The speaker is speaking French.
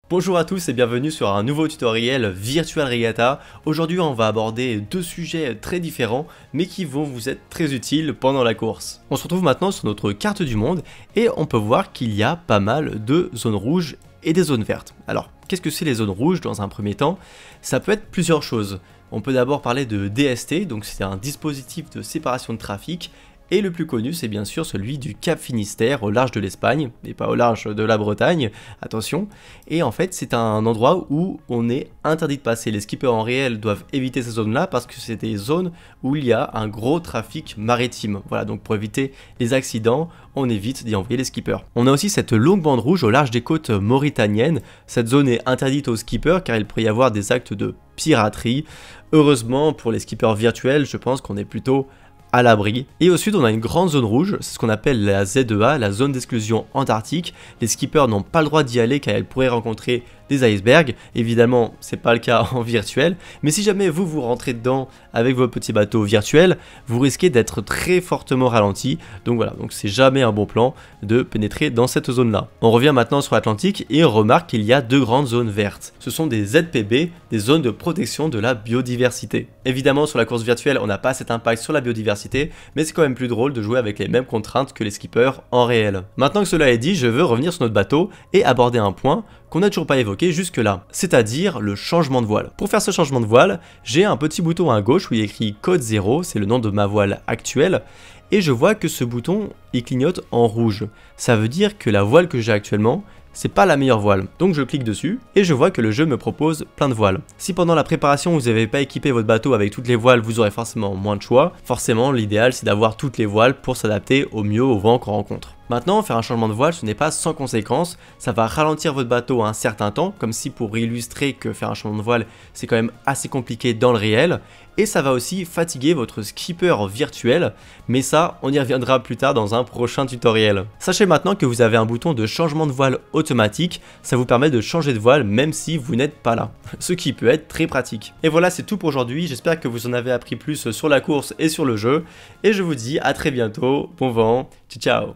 Bonjour à tous et bienvenue sur un nouveau tutoriel Virtual Regatta. Aujourd'hui on va aborder deux sujets très différents mais qui vont vous être très utiles pendant la course. On se retrouve maintenant sur notre carte du monde et on peut voir qu'il y a pas mal de zones rouges et des zones vertes. Alors qu'est-ce que c'est les zones rouges dans un premier temps? Ça peut être plusieurs choses. On peut d'abord parler de DST, donc c'est un dispositif de séparation de trafic. Et le plus connu, c'est bien sûr celui du Cap Finistère au large de l'Espagne, et pas au large de la Bretagne, attention. Et en fait, c'est un endroit où on est interdit de passer. Les skippers en réel doivent éviter ces zones-là parce que c'est des zones où il y a un gros trafic maritime. Voilà, donc pour éviter les accidents, on évite d'y envoyer les skippers. On a aussi cette longue bande rouge au large des côtes mauritaniennes. Cette zone est interdite aux skippers car il pourrait y avoir des actes de piraterie. Heureusement, pour les skippers virtuels, je pense qu'on est plutôt à l'abri. Et au sud, on a une grande zone rouge, c'est ce qu'on appelle la ZEA, la zone d'exclusion antarctique. Les skippers n'ont pas le droit d'y aller car ils pourraient rencontrer des icebergs. Évidemment, c'est pas le cas en virtuel, mais si jamais vous rentrez dedans avec vos petits bateaux virtuels, vous risquez d'être très fortement ralenti. Donc voilà, donc c'est jamais un bon plan de pénétrer dans cette zone-là. On revient maintenant sur l'Atlantique et on remarque qu'il y a deux grandes zones vertes. Ce sont des ZPB, des zones de protection de la biodiversité. Évidemment, sur la course virtuelle, on n'a pas cet impact sur la biodiversité, mais c'est quand même plus drôle de jouer avec les mêmes contraintes que les skippers en réel. Maintenant que cela est dit, je veux revenir sur notre bateau et aborder un point qu'on n'a toujours pas évoqué jusque là, c'est-à-dire le changement de voile. Pour faire ce changement de voile, j'ai un petit bouton à gauche où il est écrit code 0, c'est le nom de ma voile actuelle, et je vois que ce bouton il clignote en rouge. Ça veut dire que la voile que j'ai actuellement, c'est pas la meilleure voile. Donc je clique dessus et je vois que le jeu me propose plein de voiles. Si pendant la préparation vous n'avez pas équipé votre bateau avec toutes les voiles, vous aurez forcément moins de choix. Forcément, l'idéal c'est d'avoir toutes les voiles pour s'adapter au mieux au vent qu'on rencontre. Maintenant, faire un changement de voile, ce n'est pas sans conséquence, ça va ralentir votre bateau un certain temps, comme si pour illustrer que faire un changement de voile, c'est quand même assez compliqué dans le réel, et ça va aussi fatiguer votre skipper virtuel, mais ça, on y reviendra plus tard dans un prochain tutoriel. Sachez maintenant que vous avez un bouton de changement de voile automatique, ça vous permet de changer de voile même si vous n'êtes pas là, ce qui peut être très pratique. Et voilà, c'est tout pour aujourd'hui, j'espère que vous en avez appris plus sur la course et sur le jeu, et je vous dis à très bientôt, bon vent, ciao ciao.